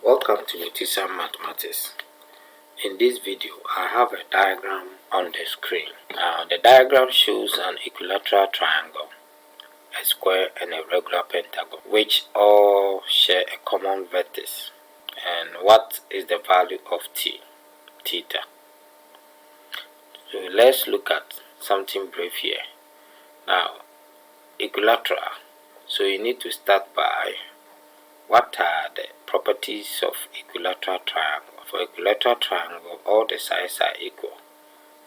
Welcome to Nutisa Mathematics. In this video, I have a diagram on the screen. The diagram shows an equilateral triangle, a square, and a regular pentagon, which all share a common vertex. And what is the value of theta? So let's look at something brief here. Now, equilateral. So you need to start by what are the properties of equilateral triangle. For equilateral triangle, all the sides are equal,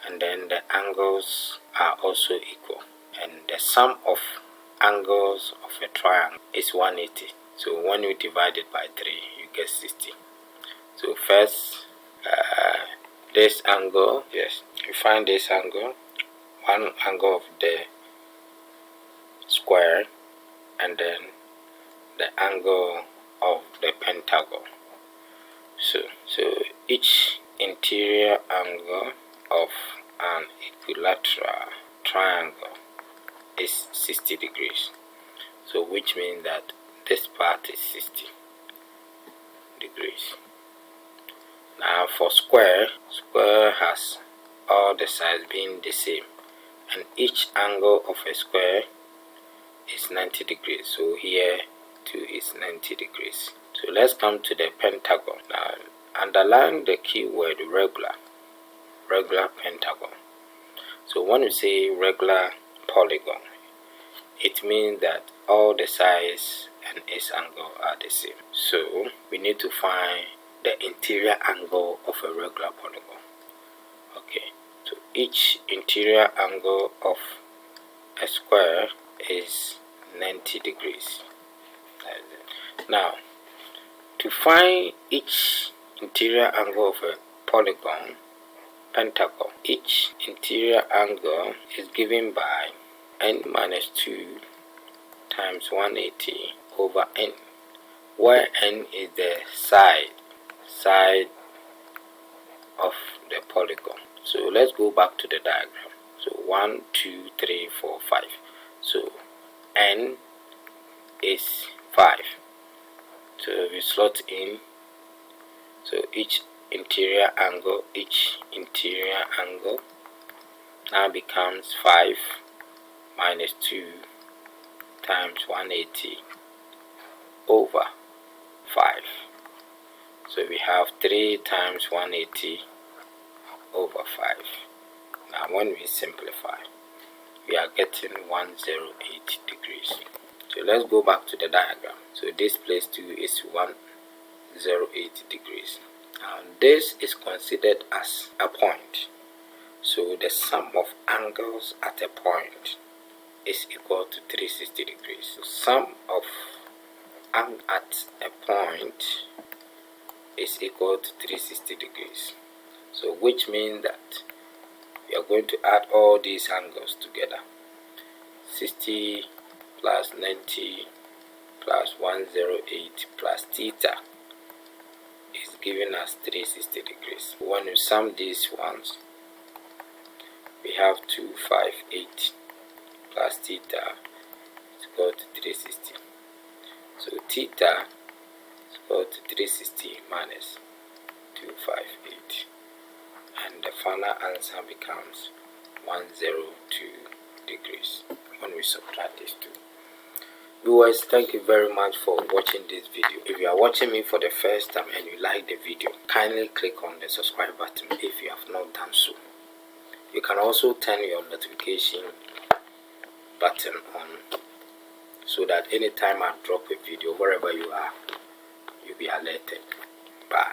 and then the angles are also equal, and the sum of angles of a triangle is 180. So when you divide it by 3, you get 60. So first, this angle, yes, you find this angle, one angle of the square, and then the angle of the pentagon. So each interior angle of an equilateral triangle is 60 degrees. So which means that this part is 60 degrees. Now for square has all the sides being the same, and each angle of a square is 90 degrees. So here too is 90 degrees. So let's come to the pentagon. Now underline the keyword regular pentagon. So when you say regular polygon, it means that all the sides and its angle are the same. So we need to find the interior angle of a regular polygon. Okay, so each interior angle of a square is 90 degrees. Now, to find each interior angle of a pentagon, each interior angle is given by n minus 2 times 180 over n, where n is the side of the polygon. So let's go back to the diagram. So 1, 2, 3, 4, 5. So n is 5. So we slot in. So each interior angle now becomes 5 minus 2 times 180 over 5. So we have 3 times 180 over 5. Now when we simplify, we are getting 108 degrees. So let's go back to the diagram. So this place too is 108 degrees. Now this is considered as a point. So the sum of angles at a point is equal to 360 degrees. So sum of angle at a point is equal to 360 degrees. So which means that we are going to add all these angles together. 60 plus 90 plus 108 plus theta is giving us 360 degrees. When you sum these ones, we have 258 plus theta is equal to 360. So theta is equal to 360 minus 258, and the final answer becomes 102 degrees when we subtract these two. Viewers, thank you very much for watching this video. If you are watching me for the first time and you like the video, kindly click on the subscribe button if you have not done so. You can also turn your notification button on so that anytime I drop a video, wherever you are, you'll be alerted. Bye.